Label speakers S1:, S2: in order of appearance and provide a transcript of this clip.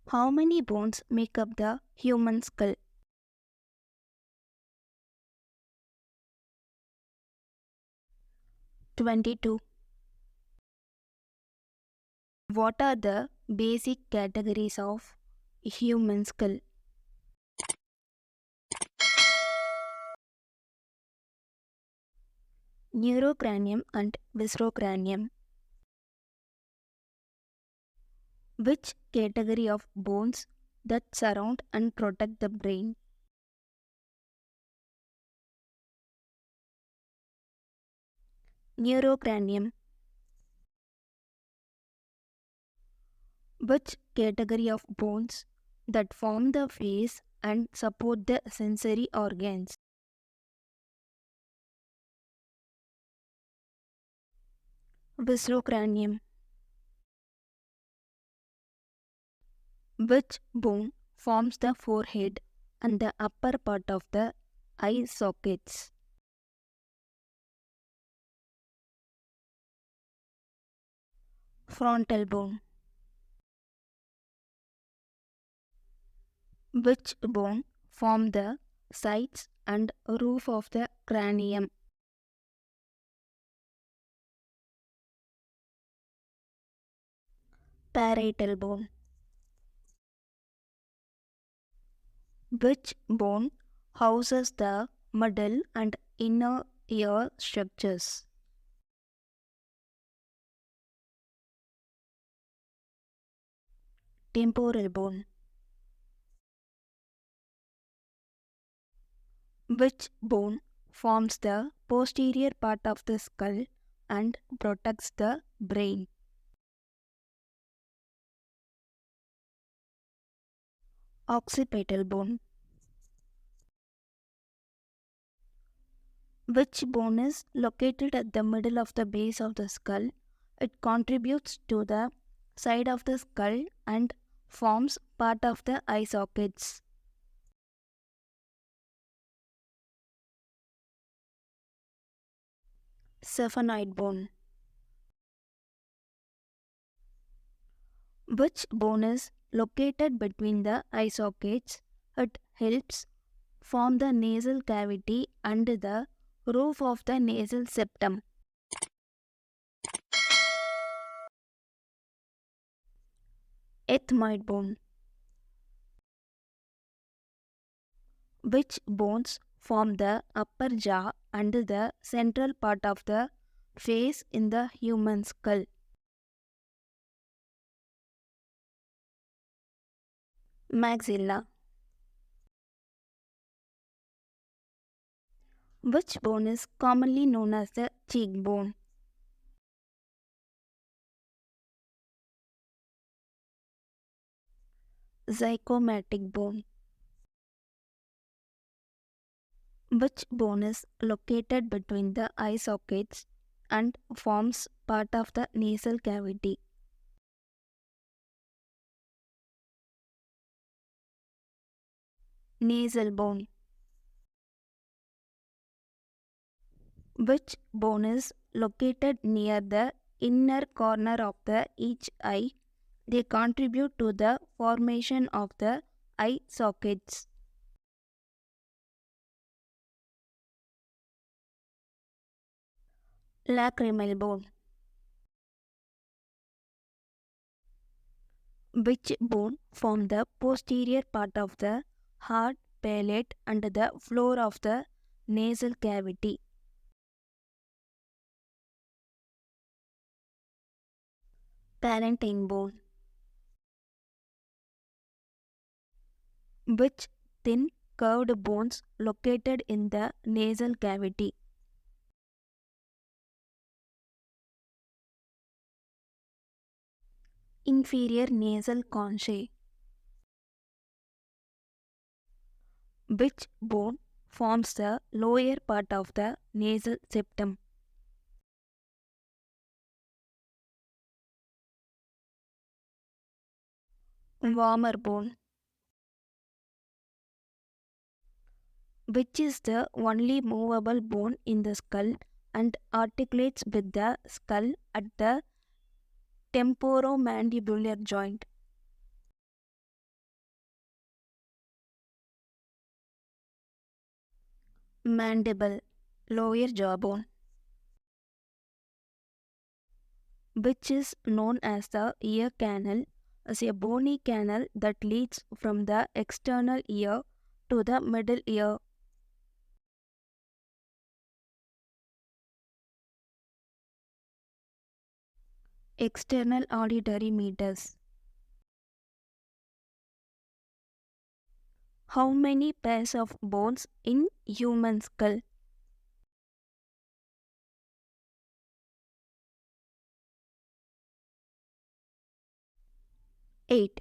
S1: How many bones make up the human skull? 22. What are the basic categories of human skull? Neurocranium and viscerocranium. Which category of bones that surround and protect the brain? Neurocranium. Which category of bones that form the face and support the sensory organs? Viscerocranium. Which bone forms the forehead and the upper part of the eye sockets? Frontal bone. Which bone form the sides and roof of the cranium? Parietal bone. Which bone houses the middle and inner ear structures? Temporal bone. Which bone forms the posterior part of the skull and protects the brain? Occipital bone. Which bone is located at the middle of the base of the skull? It contributes to the side of the skull and forms part of the eye sockets. Sphenoid bone. Which bone is located between the eye sockets? It helps form the nasal cavity and the roof of the nasal septum. Ethmoid bone. Which bones form the upper jaw and the central part of the face in the human skull? Maxilla. Which bone is commonly known as the cheekbone? Zygomatic bone. Which bone is located between the eye sockets and forms part of the nasal cavity? Nasal bone. Which bone is located near the inner corner of the each eye? They contribute to the formation of the eye sockets. Lacrimal bone. Which bone form the posterior part of the heart, palate and the floor of the nasal cavity? Palatine bone. Which thin curved bones located in the nasal cavity? Inferior nasal conchae. Which bone forms the lower part of the nasal septum? Warmer bone. Which is the only movable bone in the skull and articulates with the skull at the temporomandibular joint? Mandible, lower jawbone, which is known as the ear canal, is a bony canal that leads from the external ear to the middle ear. External auditory meters. How many pairs of bones in human skull? 8.